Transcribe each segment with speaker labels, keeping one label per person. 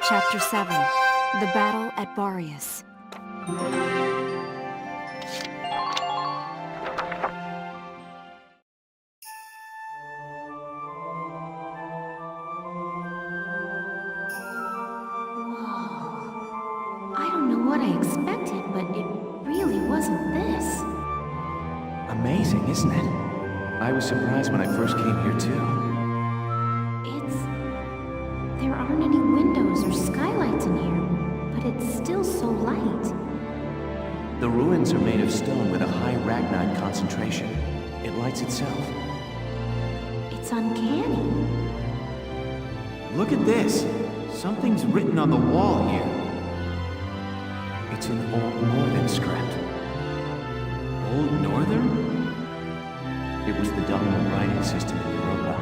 Speaker 1: Chapter 7. The Battle at Boreas.
Speaker 2: I don't know what I expected, but it really wasn't this.
Speaker 3: Amazing, isn't it? I was surprised when I first came here too.
Speaker 2: There aren't any windows or skylights in here, but it's still so light.
Speaker 3: The ruins are made of stone with a high ragnite concentration. It lights itself.
Speaker 2: It's uncanny.
Speaker 4: Look at this! Something's written on the wall here.
Speaker 3: It's in Old Northern script.
Speaker 4: Old Northern?
Speaker 3: It was the dominant writing system in Europa.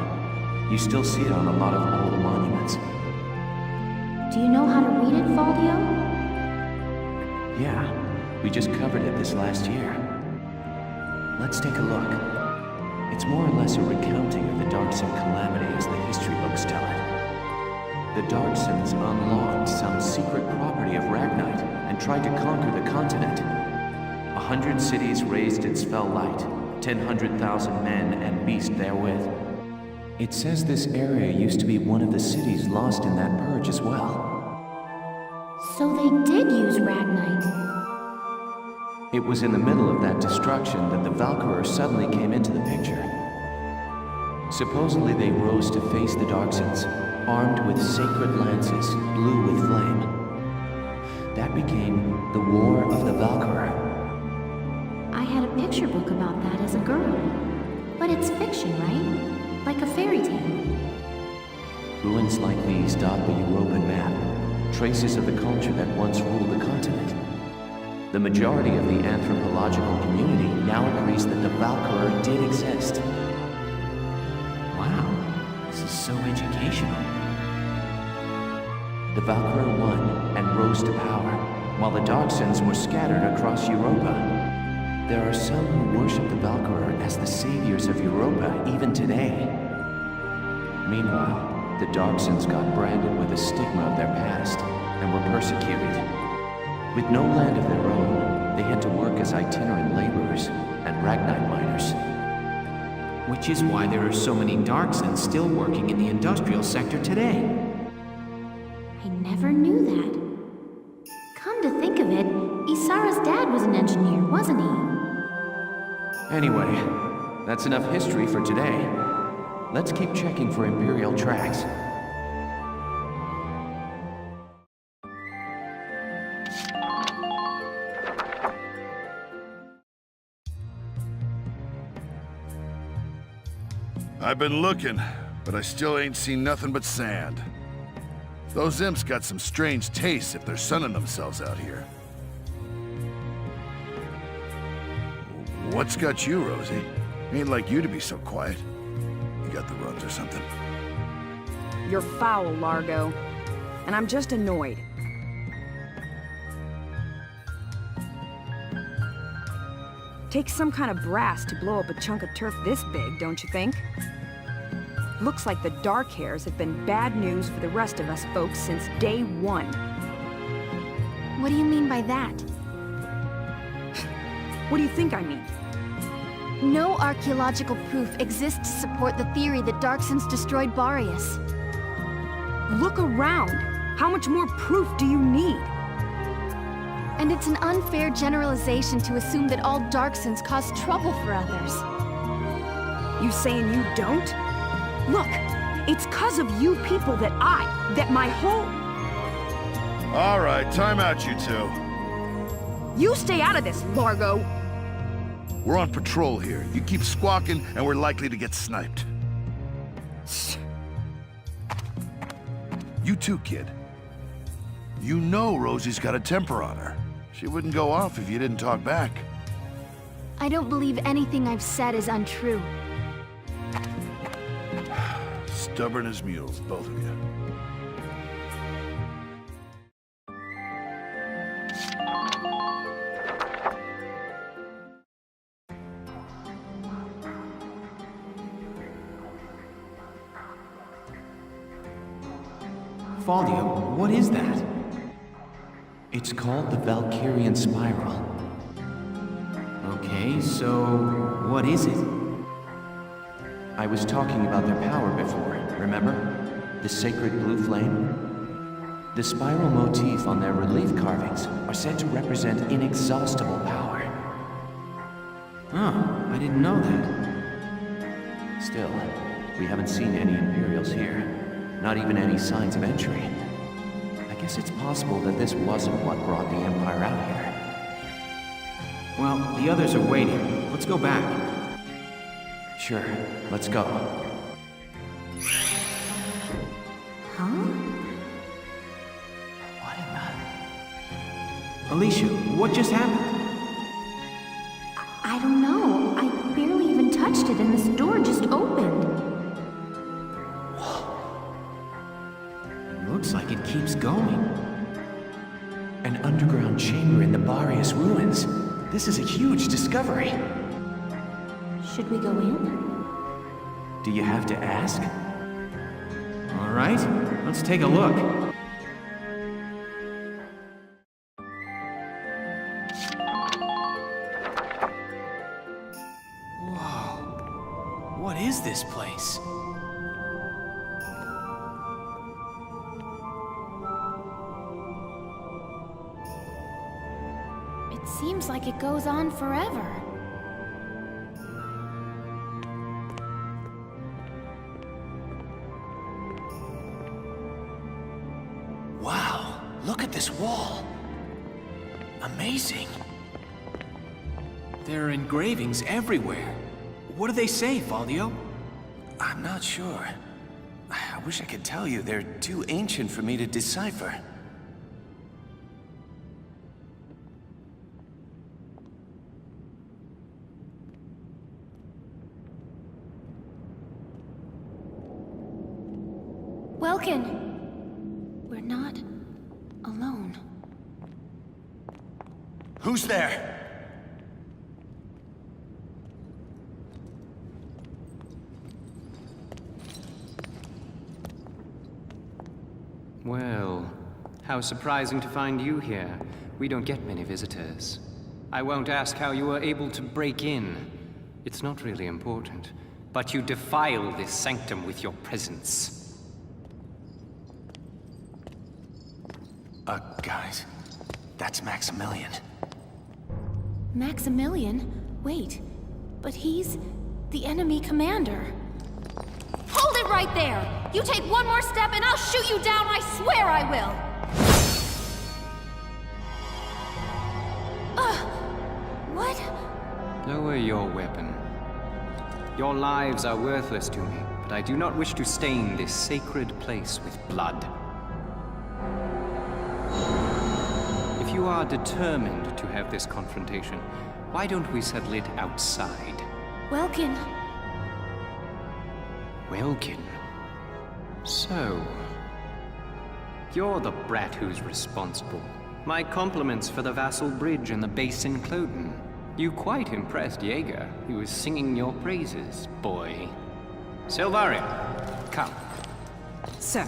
Speaker 3: You still see it on a lot of old monuments.
Speaker 2: Do you know how to read it, Faldio?
Speaker 3: Yeah, we just covered it this last year. Let's take a look. It's more or less a recounting of the Darkson calamity as the history books tell it. The Darksons unlocked some secret property of Ragnite and tried to conquer the continent. 100 cities raised its fell light, 100,000 men and beasts therewith. It says this area used to be one of the cities lost in that purge as well.
Speaker 2: So they did use Ragnite.
Speaker 3: It was in the middle of that destruction that the Valkyria suddenly came into the picture. Supposedly they rose to face the Darksons, armed with sacred lances, blue with flame. That became the War of the Valkyria.
Speaker 2: I had a picture book about that as a girl. But it's fiction, right? Like a fairy tale.
Speaker 3: Ruins like these dot the European map, traces of the culture that once ruled the continent. The majority of the anthropological community now agrees that the Valkyria did exist.
Speaker 4: Wow, this is so educational.
Speaker 3: The Valkyria won and rose to power, while the Darksons were scattered across Europa. There are some who worship the Valkyria as the saviors of Europa even today. Meanwhile, the Darksons got branded with the stigma of their past and were persecuted. With no land of their own, they had to work as itinerant laborers and Ragnite miners.
Speaker 4: Which is why there are so many Darksons still working in the industrial sector today.
Speaker 2: I never knew that. Come to think of it, Isara's dad was an engineer, wasn't he?
Speaker 3: Anyway, that's enough history for today. Let's keep checking for Imperial tracks.
Speaker 5: I've been looking, but I still ain't seen nothing but sand. Those imps got some strange tastes if they're sunning themselves out here. What's got you, Rosie? Ain't like you to be so quiet. You got the runs or something?
Speaker 6: You're foul, Largo. And I'm just annoyed. Takes some kind of brass to blow up a chunk of turf this big, don't you think? Looks like the dark hairs have been bad news for the rest of us folks since day one.
Speaker 1: What do you mean by that?
Speaker 6: What do you think I mean?
Speaker 1: No archaeological proof exists to support the theory that Darksons destroyed Boreas.
Speaker 6: Look around! How much more proof do you need?
Speaker 1: And it's an unfair generalization to assume that all Darksons cause trouble for others.
Speaker 6: You saying you don't? Look, it's 'cause of you people that my whole...
Speaker 5: All right, time out, you two.
Speaker 6: You stay out of this, Largo!
Speaker 5: We're on patrol here. You keep squawking, and we're likely to get sniped. You too, kid. You know Rosie's got a temper on her. She wouldn't go off if you didn't talk back.
Speaker 1: I don't believe anything I've said is untrue.
Speaker 5: Stubborn as mules, both of you.
Speaker 4: Faldio, what is that?
Speaker 3: It's called the Valkyrian Spiral.
Speaker 4: Okay, so what is it?
Speaker 3: I was talking about their power before, remember? The sacred blue flame? The spiral motif on their relief carvings are said to represent inexhaustible power.
Speaker 4: Oh, I didn't know that.
Speaker 3: Still, we haven't seen any Imperials here. Not even any signs of entry. I guess it's possible that this wasn't what brought the Empire out here.
Speaker 4: Well, the others are waiting. Let's go back.
Speaker 3: Sure, let's go.
Speaker 2: Huh?
Speaker 3: What in the...
Speaker 4: Alicia, what just happened?
Speaker 2: I don't know. I barely even touched it and this door just opened.
Speaker 4: It looks like it keeps going.
Speaker 3: An underground chamber in the Barrius ruins. This is a huge discovery.
Speaker 2: Should we go in?
Speaker 3: Do you have to ask?
Speaker 4: All right, let's take a look. Whoa, what is this place?
Speaker 1: It seems like it goes on forever.
Speaker 3: Wow, look at this wall. Amazing.
Speaker 4: There are engravings everywhere. What do they say, Faldio?
Speaker 3: I'm not sure. I wish I could tell you. They're too ancient for me to decipher.
Speaker 1: Welkin! We're not alone.
Speaker 3: Who's there?
Speaker 7: Well, how surprising to find you here. We don't get many visitors. I won't ask how you were able to break in. It's not really important. But you defile this sanctum with your presence.
Speaker 3: Guys, that's Maximilian.
Speaker 1: Maximilian? Wait, but he's the enemy commander. Hold it right there! You take one more step and I'll shoot you down, I swear I will! What?
Speaker 7: Lower your weapon. Your lives are worthless to me, but I do not wish to stain this sacred place with blood. If you are determined to have this confrontation, why don't we settle it outside?
Speaker 1: Welkin.
Speaker 7: Welkin. So, you're the brat who's responsible. My compliments for the Vassal Bridge and the base in Cloten. You quite impressed Jaeger. He was singing your praises, boy. Silvaria, come.
Speaker 6: Sir.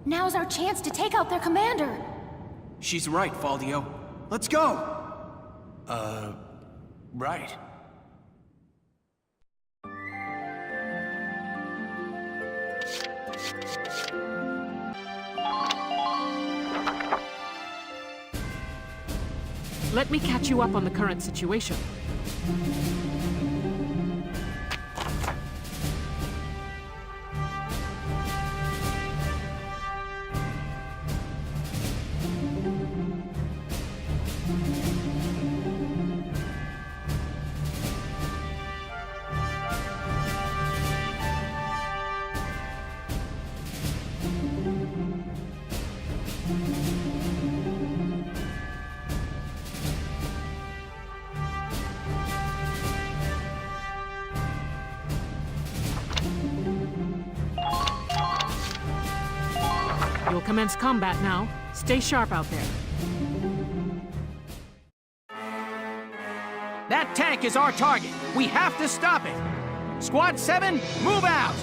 Speaker 1: Now's our chance to take out their commander.
Speaker 4: She's right, Faldio. Let's go!
Speaker 3: Right.
Speaker 8: Let me catch you up on the current situation. You'll commence combat now. Stay sharp out there.
Speaker 4: That tank is our target. We have to stop it. Squad 7, move out!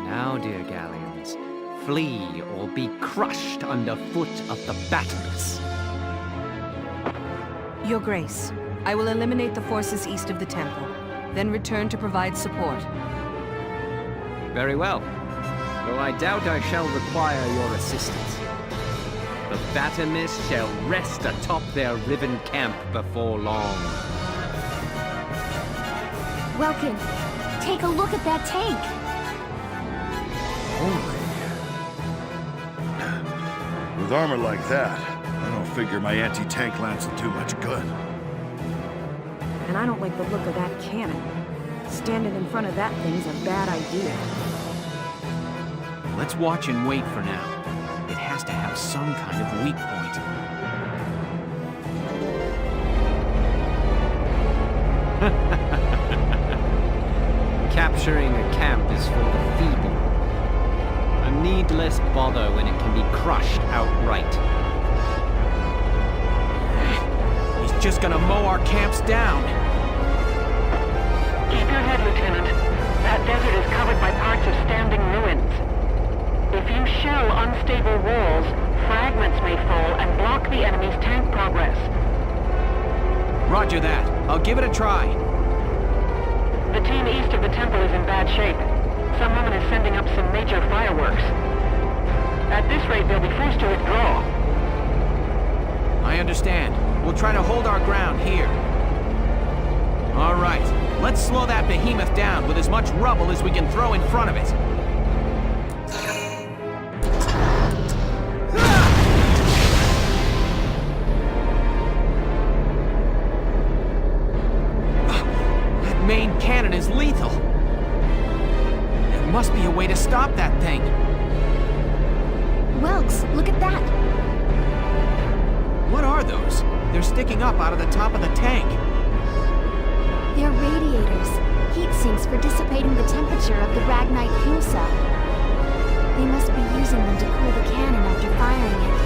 Speaker 7: Now, dear Galleons, flee or be crushed underfoot of the battlers.
Speaker 6: Your Grace, I will eliminate the forces east of the temple, then return to provide support.
Speaker 7: Very well. Though I doubt I shall require your assistance. The Batamists shall rest atop their riven camp before long.
Speaker 2: Welkin, take a look at that tank.
Speaker 5: Holy. With armor like that, I don't figure my anti-tank lance will do much good.
Speaker 6: And I don't like the look of that cannon. Standing in front of that thing's a bad idea.
Speaker 4: Let's watch and wait for now. It has to have some kind of weak point.
Speaker 7: Capturing a camp is for the feeble. A needless bother when it can be crushed outright.
Speaker 4: He's just gonna mow our camps down.
Speaker 9: Keep your head, Lieutenant. That desert is covered by parts of standing ruins. If you shell unstable walls, fragments may fall and block the enemy's tank progress.
Speaker 4: Roger that. I'll give it a try.
Speaker 9: The team east of the temple is in bad shape. Some woman is sending up some major fireworks. At this rate, they'll be forced to withdraw.
Speaker 4: I understand. We'll try to hold our ground here. All right. Let's slow that behemoth down with as much rubble as we can throw in front of it. That main cannon is lethal. There must be a way to stop that thing.
Speaker 2: Welks, look at that.
Speaker 4: What are those? They're sticking up out of the top of the tank.
Speaker 2: They're radiators, heat sinks for dissipating the temperature of the Ragnite fuel cell. They must be using them to cool the cannon after firing it.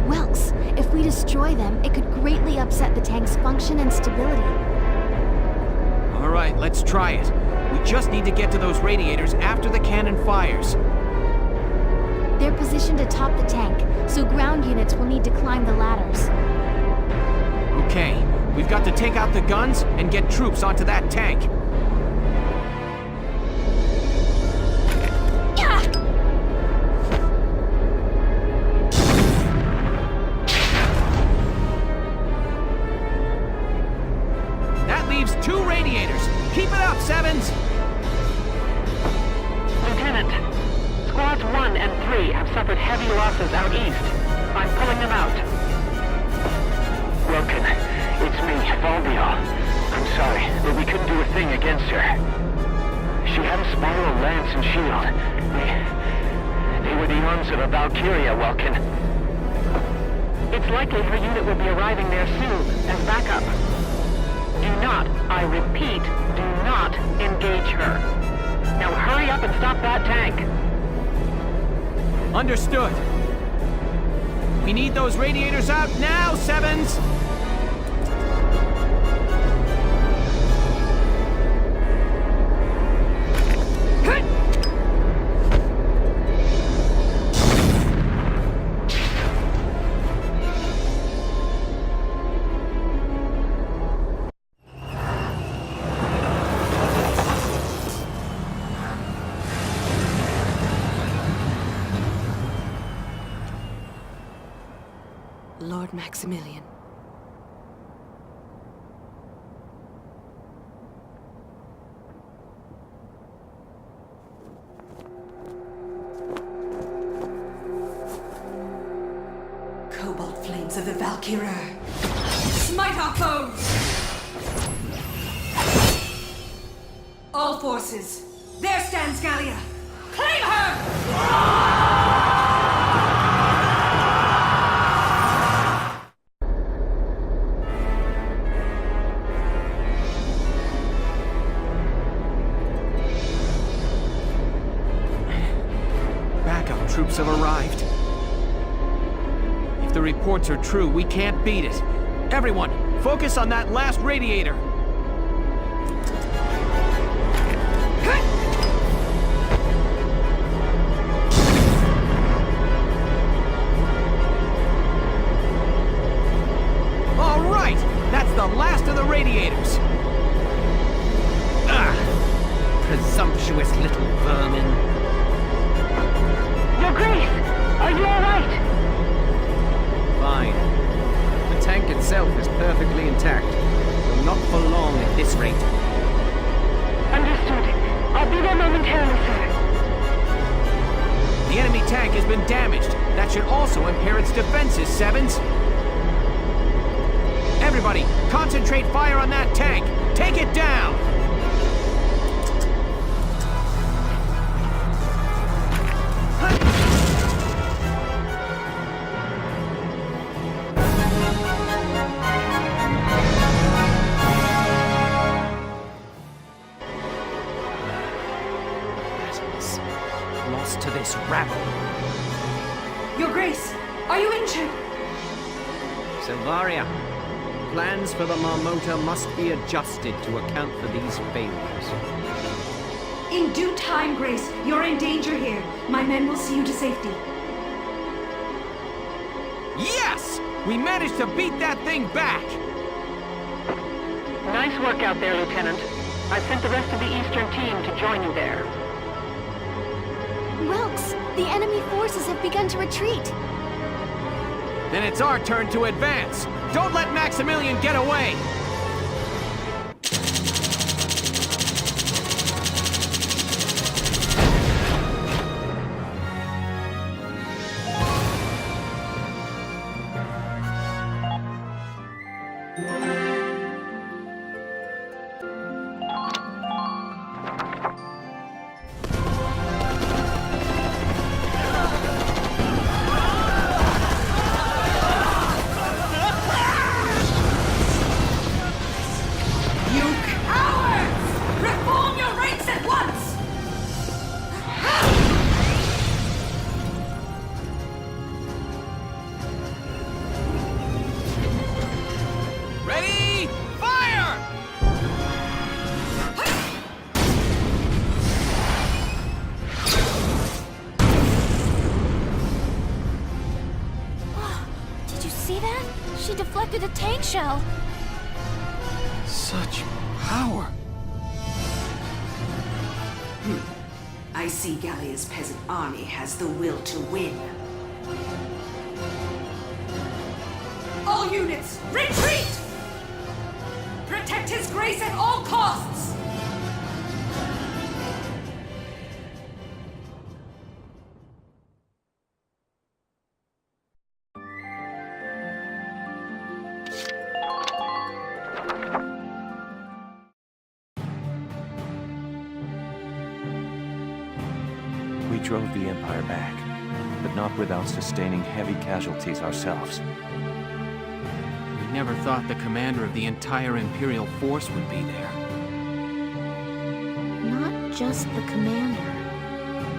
Speaker 2: Welks, if we destroy them, it could greatly upset the tank's function and stability.
Speaker 4: All right, let's try it. We just need to get to those radiators after the cannon fires.
Speaker 2: They're positioned atop the tank, so ground units will need to climb the ladders.
Speaker 4: Okay, we've got to take out the guns and get troops onto that tank. That leaves 2 radiators. Keep it up, Sevens!
Speaker 9: Lieutenant, Squads 1 and 3 have suffered heavy losses out east. I'm pulling them out.
Speaker 10: Welkin, it's me, Valkyria. I'm sorry, but we couldn't do a thing against her. She had a spiral lance and shield. They were the arms of a Valkyria, Welkin.
Speaker 9: It's likely her unit will be arriving there soon, as backup. Do not, I repeat, do not engage her. Now hurry up and stop that tank.
Speaker 4: Understood. We need those radiators out now, Sevens!
Speaker 6: Lord Maximilian.
Speaker 11: Cobalt flames of the Valkyria. Smite our foes! All forces, there stands Gallia! Claim her!
Speaker 4: troops have arrived. If the reports are true, we can't beat it. Everyone, focus on that last radiator. All right, that's the last of the radiators. Presumptuous little vermin.
Speaker 9: Your Grace, are you all right?
Speaker 7: Fine. The tank itself is perfectly intact. Though not for long at this rate.
Speaker 9: Understood. I'll be there momentarily, sir.
Speaker 4: The enemy tank has been damaged. That should also impair its defenses, Sevens. Everybody, concentrate fire on that tank. Take it down! Lost to this rabble.
Speaker 11: Your Grace, are you injured?
Speaker 7: Silvaria, plans for the Marmota must be adjusted to account for these failures.
Speaker 11: In due time, Grace. You're in danger here. My men will see you to safety.
Speaker 4: Yes! We managed to beat that thing back!
Speaker 9: Nice work out there, Lieutenant. I've sent the rest of the Eastern team to join you there.
Speaker 2: Wilkes, the enemy forces have begun to retreat.
Speaker 4: Then it's our turn to advance. Don't let Maximilian get away!
Speaker 1: She deflected a tank shell.
Speaker 4: Such power.
Speaker 11: I see Gallia's peasant army has the will to win. All units, retreat! Protect His Grace at all costs!
Speaker 3: We drove the Empire back, but not without sustaining heavy casualties ourselves.
Speaker 4: We never thought the commander of the entire Imperial force would be there.
Speaker 2: Not just the commander.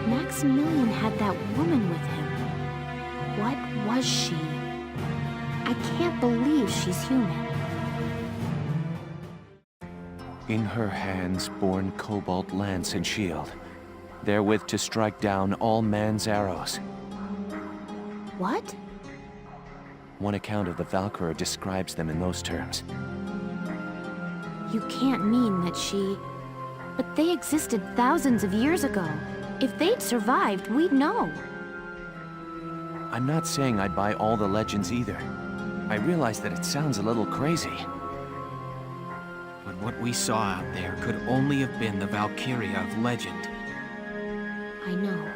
Speaker 2: Maximilian had that woman with him. What was she? I can't believe she's human.
Speaker 3: In her hands borne cobalt lance and shield, therewith to strike down all man's arrows.
Speaker 2: What?
Speaker 3: One account of the Valkyria describes them in those terms.
Speaker 2: You can't mean that she... But they existed thousands of years ago. If they'd survived, we'd know.
Speaker 3: I'm not saying I'd buy all the legends either. I realize that it sounds a little crazy.
Speaker 4: But what we saw out there could only have been the Valkyria of legend.
Speaker 2: I know.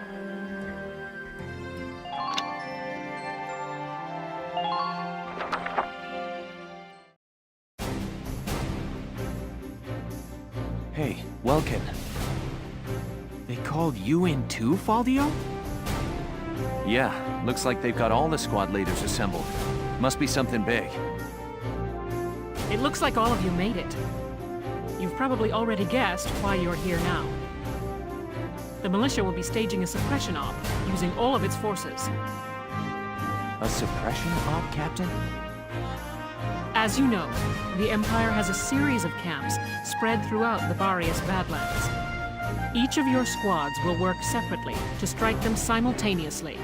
Speaker 3: Hey, Welkin.
Speaker 4: They called you in too, Faldio?
Speaker 3: Yeah, looks like they've got all the squad leaders assembled. Must be something big.
Speaker 8: It looks like all of you made it. You've probably already guessed why you're here now. The militia will be staging a suppression op, using all of its forces.
Speaker 3: A suppression op, Captain?
Speaker 8: As you know, the Empire has a series of camps spread throughout the Barrius Badlands. Each of your squads will work separately to strike them simultaneously.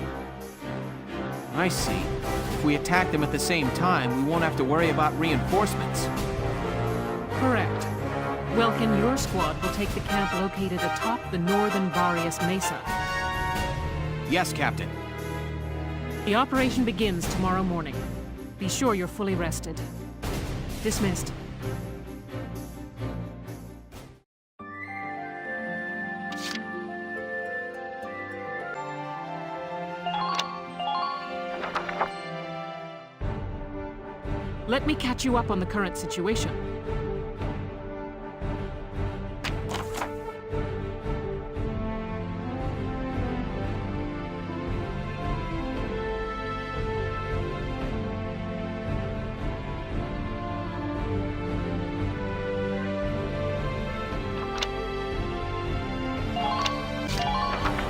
Speaker 4: I see. If we attack them at the same time, we won't have to worry about reinforcements.
Speaker 8: Correct. Welkin, your squad will take the camp located atop the northern Barrius Mesa.
Speaker 4: Yes, Captain.
Speaker 8: The operation begins tomorrow morning. Be sure you're fully rested. Dismissed. Let me catch you up on the current situation.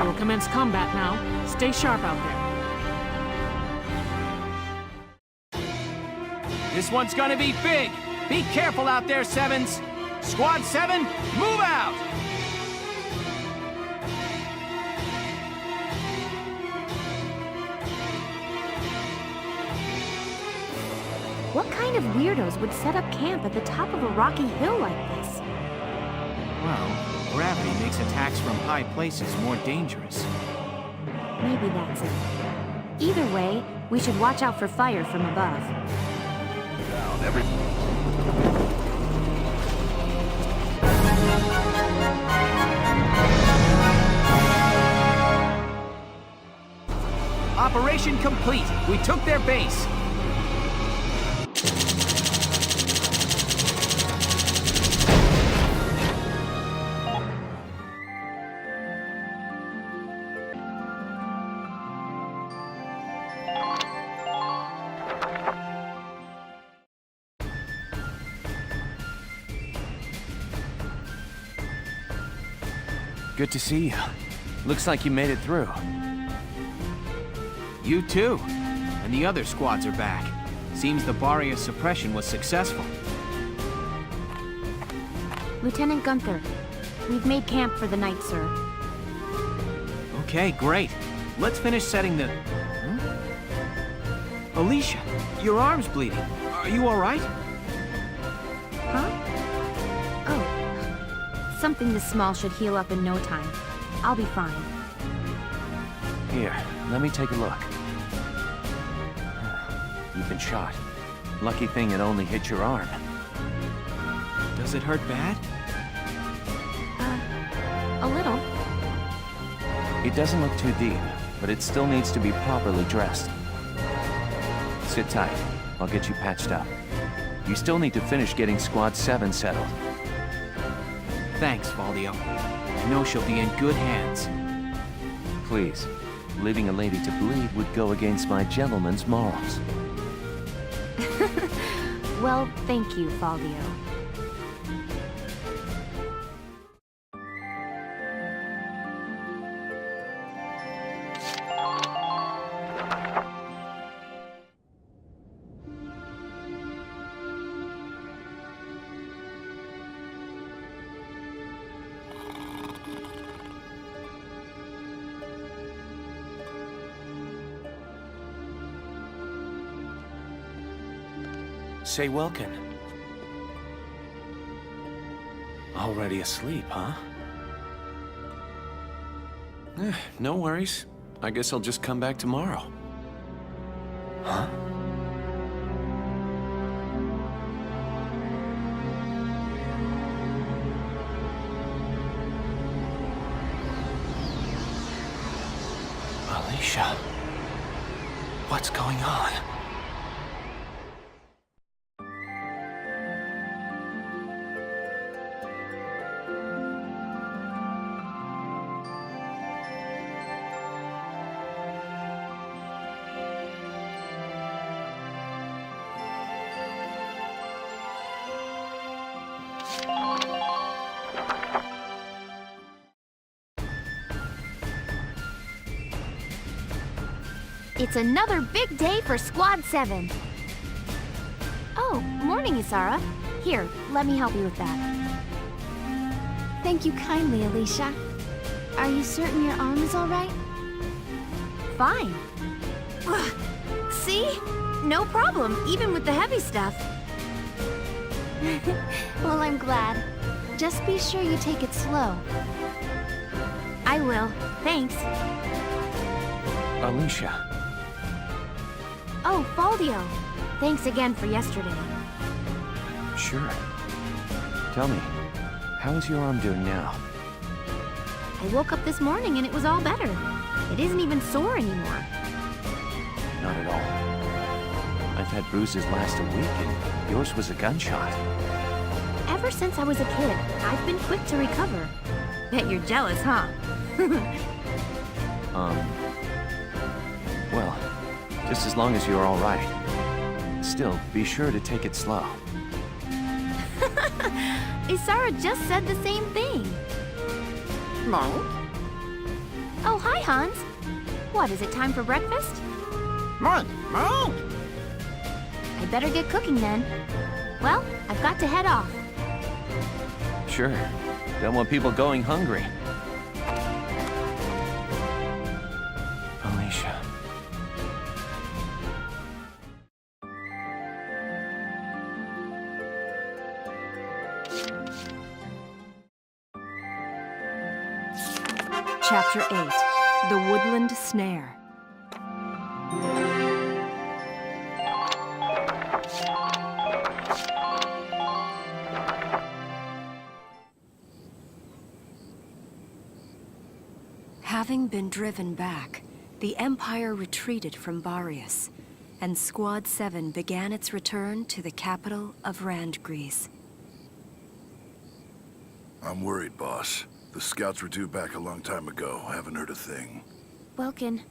Speaker 8: We'll commence combat now. Stay sharp out there.
Speaker 4: This one's gonna be big! Be careful out there, Sevens! Squad 7, move out!
Speaker 2: What kind of weirdos would set up camp at the top of a rocky hill like this?
Speaker 4: Well, gravity makes attacks from high places more dangerous.
Speaker 2: Maybe that's it. Either way, we should watch out for fire from above.
Speaker 5: Down, every...
Speaker 4: Operation complete! We took their base!
Speaker 3: Good to see you. Looks like you made it through.
Speaker 4: You too. And the other squads are back. Seems the Barrius suppression was successful.
Speaker 2: Lieutenant Gunther, we've made camp for the night, sir.
Speaker 4: Okay, great. Let's finish setting the... Huh? Alicia, your arm's bleeding. Are you all right?
Speaker 2: Huh? Oh. Something this small should heal up in no time. I'll be fine.
Speaker 3: Here, let me take a look. You've been shot. Lucky thing it only hit your arm.
Speaker 4: Does it hurt bad?
Speaker 2: A little.
Speaker 3: It doesn't look too deep, but it still needs to be properly dressed. Sit tight. I'll get you patched up. You still need to finish getting Squad 7 settled.
Speaker 4: Thanks, Valdio. I know she'll be in good hands.
Speaker 3: Please, leaving a lady to bleed would go against my gentleman's morals.
Speaker 2: Well, thank you, Valdio.
Speaker 3: Say, Welkin. Already asleep, huh? No worries. I guess I'll just come back tomorrow. Huh? Alicia. What's going on?
Speaker 2: It's another big day for Squad 7. Oh, morning, Isara. Here, let me help you with that. Thank you kindly, Alicia. Are you certain your arm is all right? Fine. Ugh. See? No problem, even with the heavy stuff. Well, I'm glad. Just be sure you take it slow. I will. Thanks.
Speaker 3: Alicia.
Speaker 2: Oh, Faldio. Thanks again for yesterday.
Speaker 3: Sure. Tell me, how is your arm doing now?
Speaker 2: I woke up this morning and it was all better. It isn't even sore anymore.
Speaker 3: Not at all. I've had bruises last a week, and yours was a gunshot.
Speaker 2: Ever since I was a kid, I've been quick to recover. Bet you're jealous, huh?
Speaker 3: Well, just as long as you're all right. Still, be sure to take it slow.
Speaker 2: Isara just said the same thing. Monk? Oh, hi, Hans. What, is it time for breakfast?
Speaker 10: Monk!
Speaker 2: I better get cooking then. Well, I've got to head off.
Speaker 3: Sure. Don't want people going hungry. Alicia.
Speaker 6: Chapter 8. The Woodland Snare. Having been driven back, the Empire retreated from Barius, and Squad 7 began its return to the capital of Randgries.
Speaker 5: I'm worried, boss. The scouts were due back a long time ago. Haven't heard a thing.
Speaker 1: Welkin,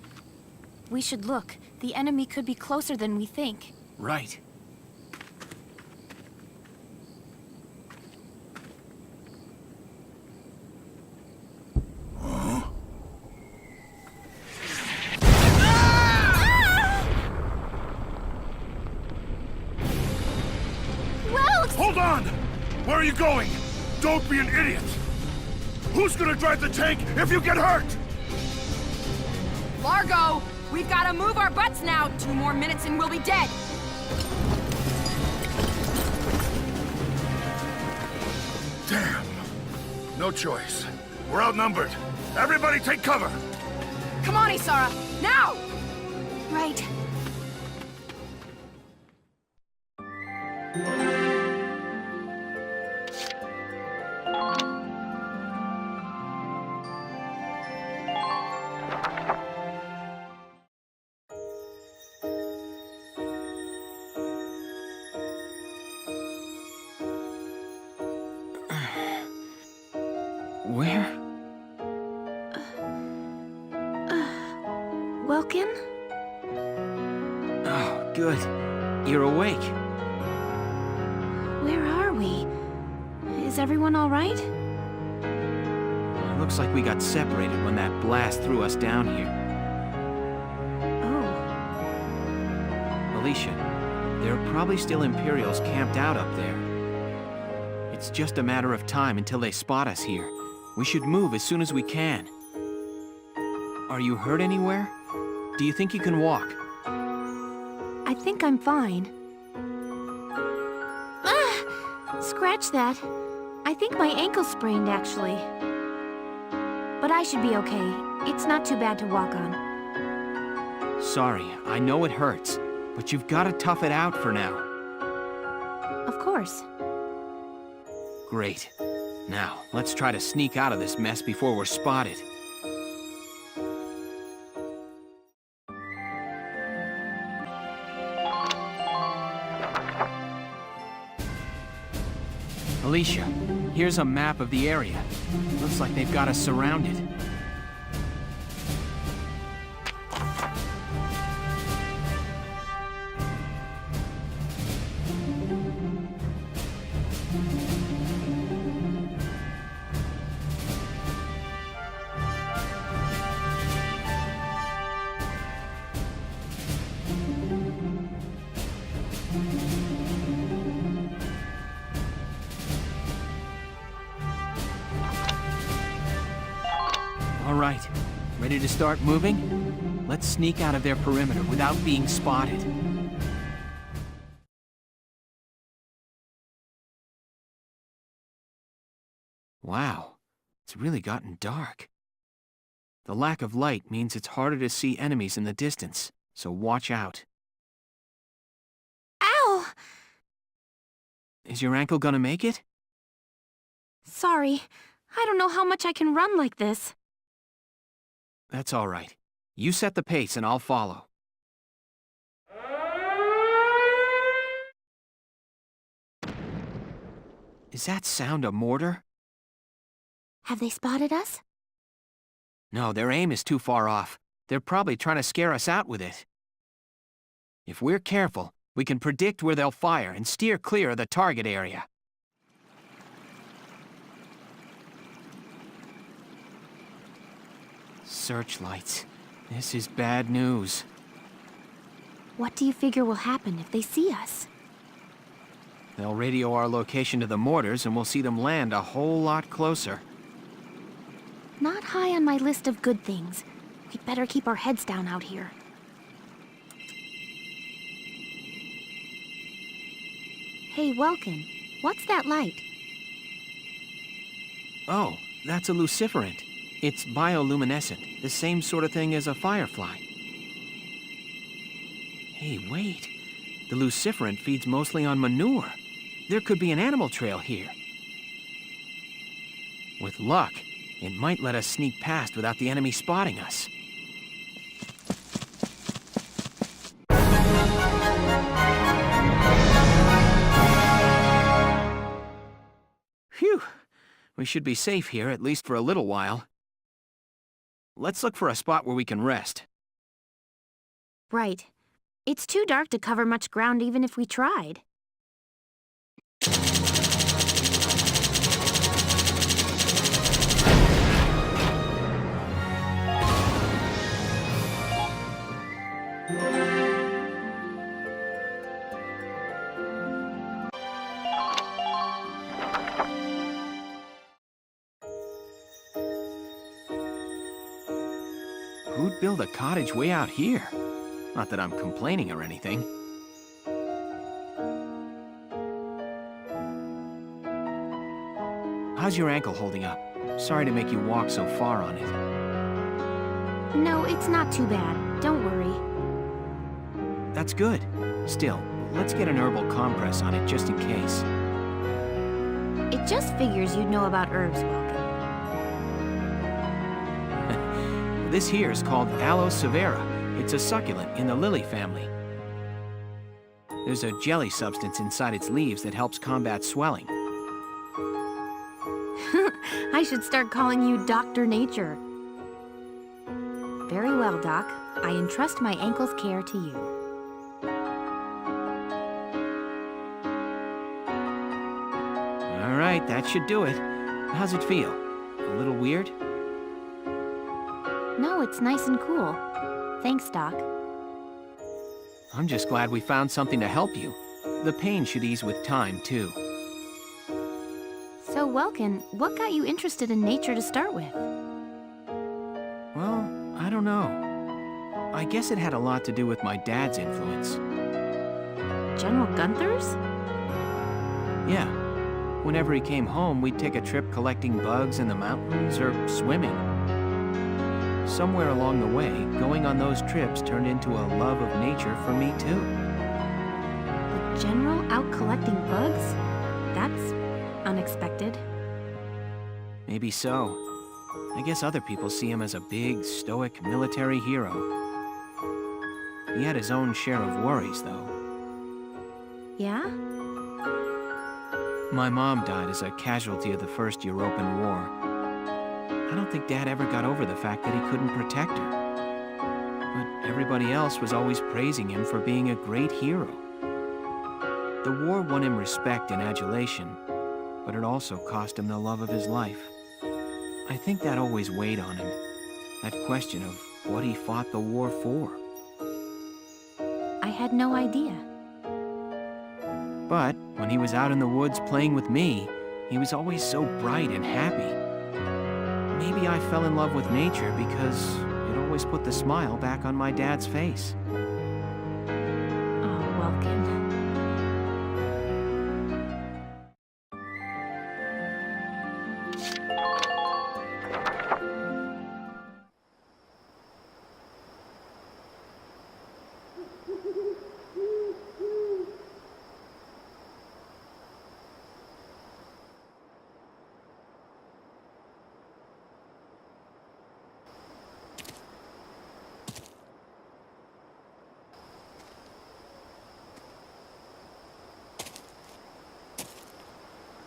Speaker 1: we should look. The enemy could be closer than we think.
Speaker 4: Right.
Speaker 5: Hold on! Where are you going? Don't be an idiot! Who's gonna drive the tank if you get hurt?
Speaker 6: Largo! We've got to move our butts now! 2 more minutes and we'll be dead!
Speaker 5: Damn. No choice. We're outnumbered. Everybody take cover!
Speaker 6: Come on, Isara! Now!
Speaker 1: Right.
Speaker 3: Where?
Speaker 1: Welkin?
Speaker 4: Oh, good. You're awake.
Speaker 1: Where are we? Is everyone all right?
Speaker 4: Looks like we got separated when that blast threw us down here.
Speaker 1: Oh.
Speaker 4: Alicia, there are probably still Imperials camped out up there. It's just a matter of time until they spot us here. We should move as soon as we can. Are you hurt anywhere? Do you think you can walk?
Speaker 1: I think I'm fine. Ah! Scratch that. I think my ankle sprained, actually. But I should be okay. It's not too bad to walk on.
Speaker 4: Sorry, I know it hurts, but you've got to tough it out for now.
Speaker 1: Of course.
Speaker 4: Great. Now, let's try to sneak out of this mess before we're spotted. Alicia, here's a map of the area. Looks like they've got us surrounded. right. Ready to start moving? Let's sneak out of their perimeter without being spotted. Wow, it's really gotten dark. The lack of light means it's harder to see enemies in the distance, so watch out.
Speaker 2: Ow!
Speaker 4: Is your ankle gonna make it?
Speaker 2: Sorry. I don't know how much I can run like this.
Speaker 4: That's all right. You set the pace and I'll follow. Is that sound a mortar?
Speaker 2: Have they spotted us?
Speaker 4: No, their aim is too far off. They're probably trying to scare us out with it. If we're careful, we can predict where they'll fire and steer clear of the target area. Searchlights. This is bad news.
Speaker 2: What do you figure will happen if they see us?
Speaker 4: They'll radio our location to the mortars and we'll see them land a whole lot closer.
Speaker 2: Not high on my list of good things. We'd better keep our heads down out here. Hey, Welkin, what's that light?
Speaker 4: Oh, that's a luciferant. It's bioluminescent, the same sort of thing as a firefly. Hey, wait. The luciferant feeds mostly on manure. There could be an animal trail here. With luck, it might let us sneak past without the enemy spotting us. Phew! We should be safe here, at least for a little while. Let's look for a spot where we can rest.
Speaker 2: Right. It's too dark to cover much ground even if we tried.
Speaker 4: Who'd build a cottage way out here? Not that I'm complaining or anything. How's your ankle holding up? Sorry to make you walk so far on it.
Speaker 2: No, it's not too bad. Don't worry.
Speaker 4: That's good. Still, let's get an herbal compress on it just in case.
Speaker 2: It just figures you'd know about herbs, Welkin.
Speaker 4: This here is called Aloe severa. It's a succulent in the lily family. There's a jelly substance inside its leaves that helps combat swelling.
Speaker 2: I should start calling you Dr. Nature. Very well, Doc. I entrust my ankle's care to you.
Speaker 4: All right, that should do it. How's it feel? A little weird?
Speaker 2: No, it's nice and cool. Thanks, Doc.
Speaker 4: I'm just glad we found something to help you. The pain should ease with time, too.
Speaker 2: So, Welkin, what got you interested in nature to start with?
Speaker 4: Well, I don't know. I guess it had a lot to do with my dad's influence.
Speaker 2: General Gunther's?
Speaker 4: Yeah. Whenever he came home, we'd take a trip collecting bugs in the mountains or swimming. Somewhere along the way, going on those trips turned into a love of nature for me, too.
Speaker 2: The General out collecting bugs? That's unexpected.
Speaker 4: Maybe so. I guess other people see him as a big, stoic military hero. He had his own share of worries, though.
Speaker 2: Yeah?
Speaker 4: My mom died as a casualty of the First European War. I don't think Dad ever got over the fact that he couldn't protect her. But everybody else was always praising him for being a great hero. The war won him respect and adulation, but it also cost him the love of his life. I think that always weighed on him, that question of what he fought the war for.
Speaker 2: I had no idea.
Speaker 4: But when he was out in the woods playing with me, he was always so bright and happy. Maybe I fell in love with nature because it always put the smile back on my dad's face.
Speaker 1: Oh, Welkin.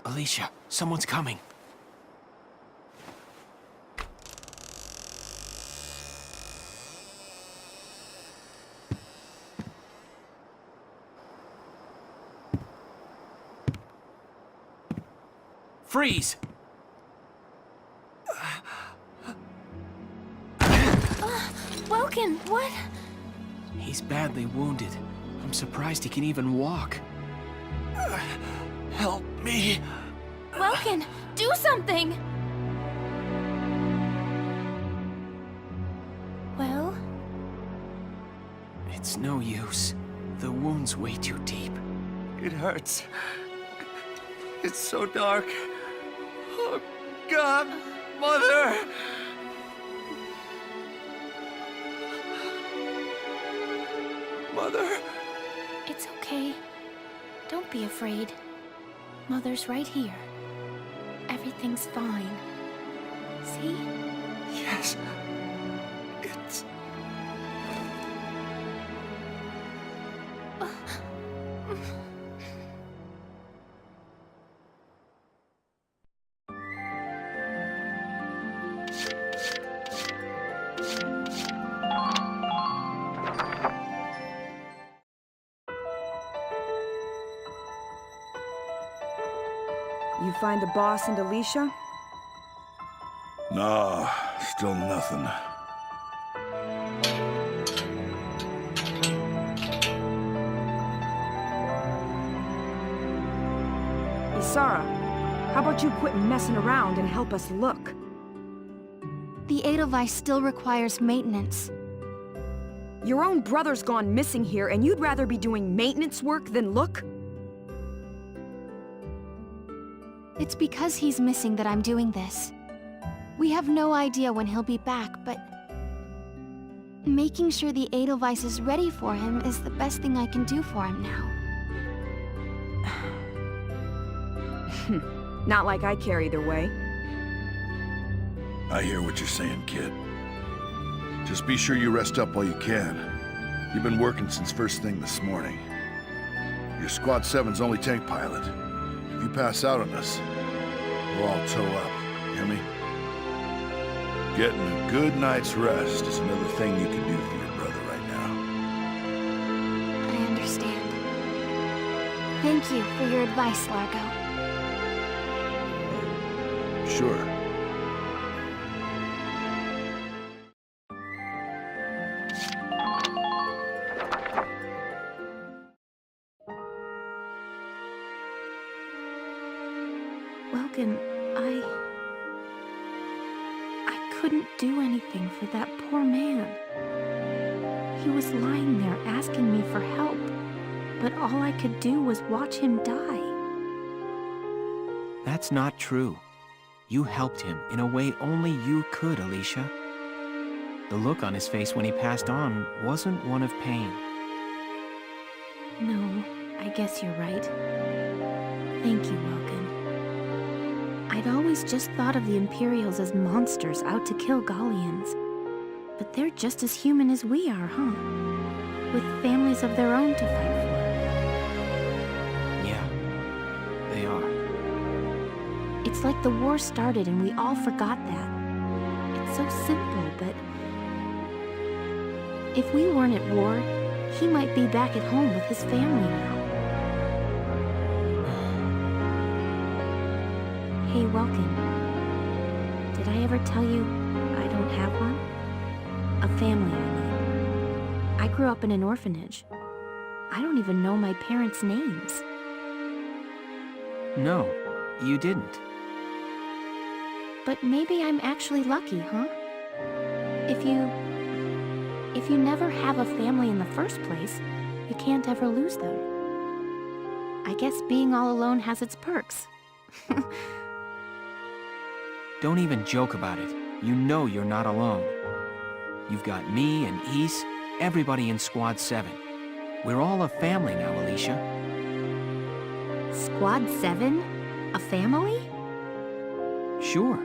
Speaker 4: Alicia, someone's coming. Freeze!
Speaker 1: Welkin, what?
Speaker 4: He's badly wounded. I'm surprised he can even walk. Help me.
Speaker 1: Welkin, do something! Well?
Speaker 4: It's no use. The wound's way too deep.
Speaker 12: It hurts. It's so dark. Oh, God, Mother! Mother?
Speaker 1: It's okay. Don't be afraid. Mother's right here. Everything's fine. See?
Speaker 12: Yes. It's...
Speaker 6: You find the boss and Alicia?
Speaker 5: Nah, still nothing.
Speaker 6: Isara, how about you quit messing around and help us look?
Speaker 2: The Edelweiss still requires maintenance.
Speaker 6: Your own brother's gone missing here, and you'd rather be doing maintenance work than look?
Speaker 2: It's because he's missing that I'm doing this. We have no idea when he'll be back, but... making sure the Edelweiss is ready for him is the best thing I can do for him now.
Speaker 6: Not like I care either way.
Speaker 5: I hear what you're saying, kid. Just be sure you rest up while you can. You've been working since first thing this morning. You're Squad 7's only tank pilot. If you pass out on us, we'll all tow up. You hear me? Getting a good night's rest is another thing you can do for your brother right now.
Speaker 2: I understand. Thank you for your advice, Largo.
Speaker 5: Sure.
Speaker 1: Welkin, I couldn't do anything for that poor man. He was lying there asking me for help, but all I could do was watch him die.
Speaker 4: That's not true. You helped him in a way only you could, Alicia. The look on his face when he passed on wasn't one of pain.
Speaker 1: No, I guess you're right. Thank you, Welkin. I'd always just thought of the Imperials as monsters out to kill Gallians. But they're just as human as we are, huh? With families of their own to fight for.
Speaker 4: Yeah, they are.
Speaker 1: It's like the war started and we all forgot that. It's so simple, but... if we weren't at war, he might be back at home with his family now. Hey, Welkin. Did I ever tell you I don't have one? A family, I mean. I grew up in an orphanage. I don't even know my parents' names.
Speaker 4: No, you didn't.
Speaker 1: But maybe I'm actually lucky, huh? If you never have a family in the first place, you can't ever lose them. I guess being all alone has its perks.
Speaker 4: Don't even joke about it. You know you're not alone. You've got me and Ys, everybody in Squad 7. We're all a family now, Alicia.
Speaker 1: Squad 7? A family?
Speaker 4: Sure.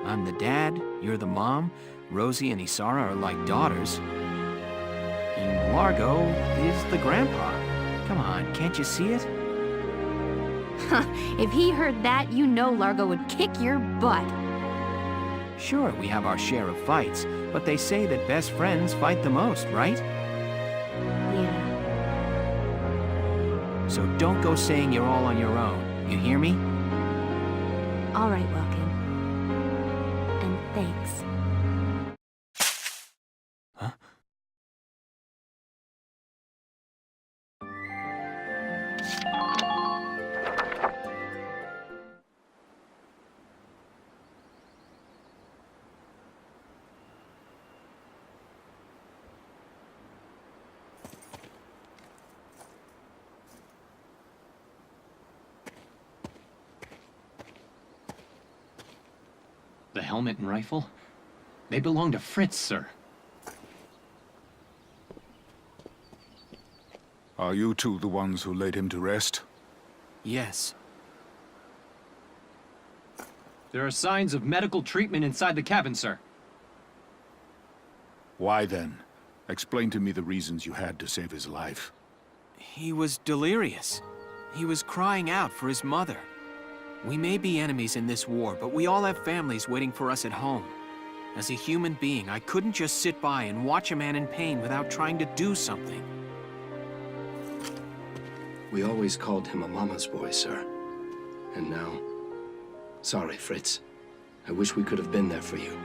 Speaker 4: I'm the dad, you're the mom, Rosie and Isara are like daughters. And Largo is the grandpa. Come on, can't you see it?
Speaker 1: If he heard that, you know Largo would kick your butt.
Speaker 4: Sure, we have our share of fights, but they say that best friends fight the most, right?
Speaker 1: Yeah.
Speaker 4: So don't go saying you're all on your own. You hear me?
Speaker 1: All right, Welkin. And thanks.
Speaker 4: Huh?
Speaker 7: The helmet and rifle? They belong to Fritz, sir.
Speaker 13: Are you two the ones who laid him to rest?
Speaker 4: Yes.
Speaker 7: There are signs of medical treatment inside the cabin, sir.
Speaker 13: Why then? Explain to me the reasons you had to save his life.
Speaker 4: He was delirious. He was crying out for his mother. We may be enemies in this war, but we all have families waiting for us at home. As a human being, I couldn't just sit by and watch a man in pain without trying to do something.
Speaker 3: We always called him a mama's boy, sir. And now... Sorry, Fritz. I wish we could have been there for you.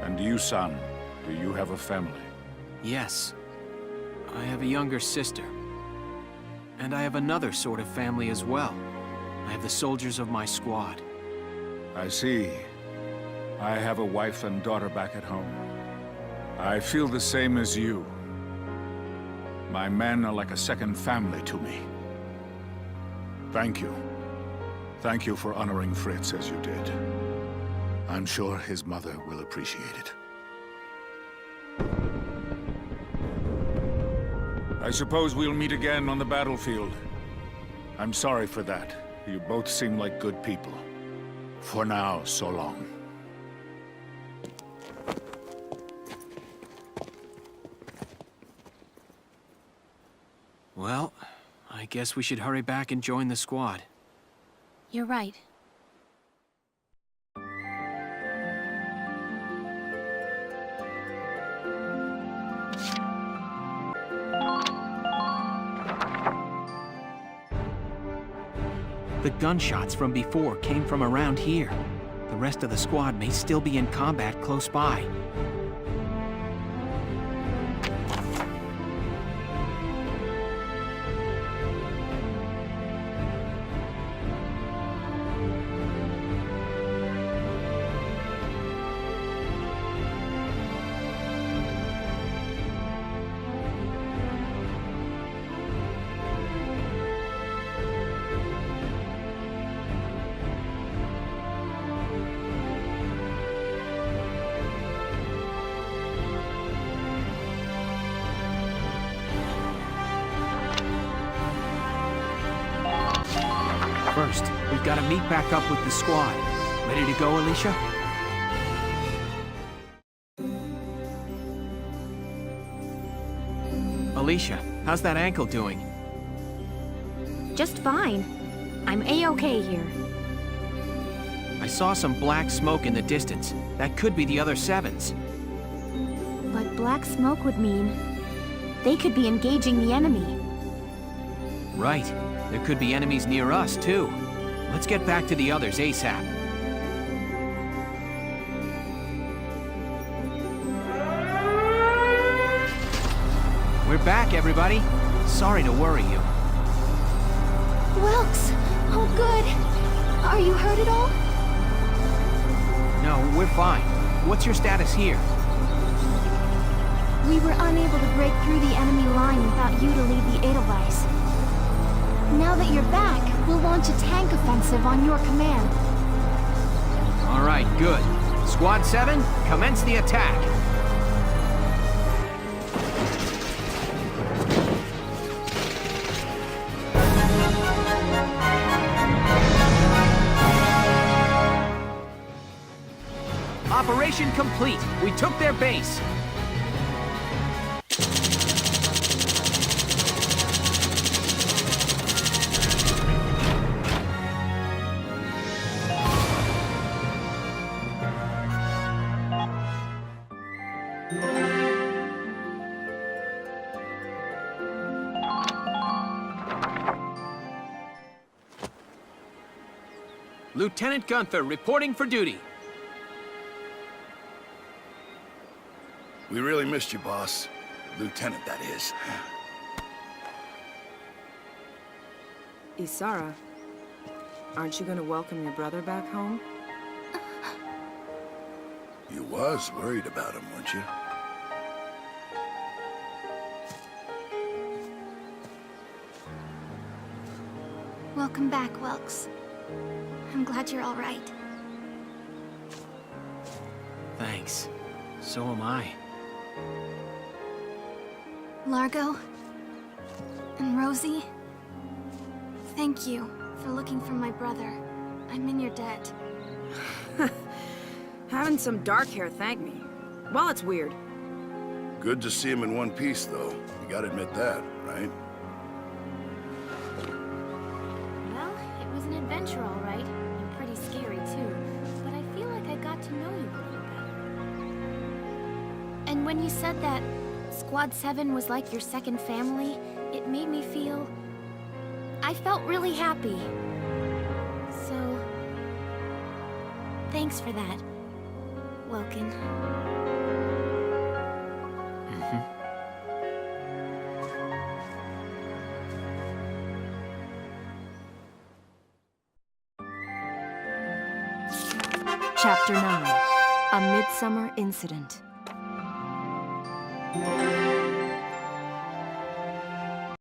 Speaker 13: And you, son, do you have a family?
Speaker 4: Yes. I have a younger sister. And I have another sort of family as well. I have the soldiers of my squad.
Speaker 13: I see. I have a wife and daughter back at home. I feel the same as you. My men are like a second family to me. Thank you. Thank you for honoring Fritz as you did. I'm sure his mother will appreciate it. I suppose we'll meet again on the battlefield. I'm sorry for that. You both seem like good people. For now, so long.
Speaker 4: Well, I guess we should hurry back and join the squad.
Speaker 1: You're right.
Speaker 4: The gunshots from before came from around here. The rest of the squad may still be in combat close by. First, we've got to meet back up with the squad. Ready to go, Alicia? Alicia, how's that ankle doing?
Speaker 1: Just fine. I'm A-okay here.
Speaker 4: I saw some black smoke in the distance. That could be the other Sevens.
Speaker 1: But black smoke would mean they could be engaging the enemy.
Speaker 4: Right. There could be enemies near us, too. Let's get back to the others ASAP. We're back, everybody. Sorry to worry you.
Speaker 2: Welks! Oh, good. Are you hurt at all?
Speaker 4: No, we're fine. What's your status here?
Speaker 2: We were unable to break through the enemy line without you to lead the Edelweiss. Now that you're back, we'll launch a tank offensive on your command.
Speaker 4: All right, good. Squad 7, commence the attack. Operation complete. We took their base. Lieutenant Gunther reporting for duty.
Speaker 5: We really missed you, boss. Lieutenant, that is.
Speaker 6: Isara, aren't you gonna welcome your brother back home?
Speaker 5: You was worried about him, weren't you?
Speaker 2: Welcome back, Welks. I'm glad you're all right.
Speaker 4: Thanks. So am I.
Speaker 2: Largo and Rosie, thank you for looking for my brother. I'm in your debt.
Speaker 6: Having some dark hair thank me. Well, it's weird.
Speaker 5: Good to see him in one piece, though. You gotta admit that, right?
Speaker 2: Well, it was an adventure, all right. And pretty scary, too. But I feel like I got to know you a little better. And when you said that Squad 7 was like your second family, it made me feel... I felt really happy. So... thanks for that, Welkin.
Speaker 6: Chapter 9. A Midsummer Incident.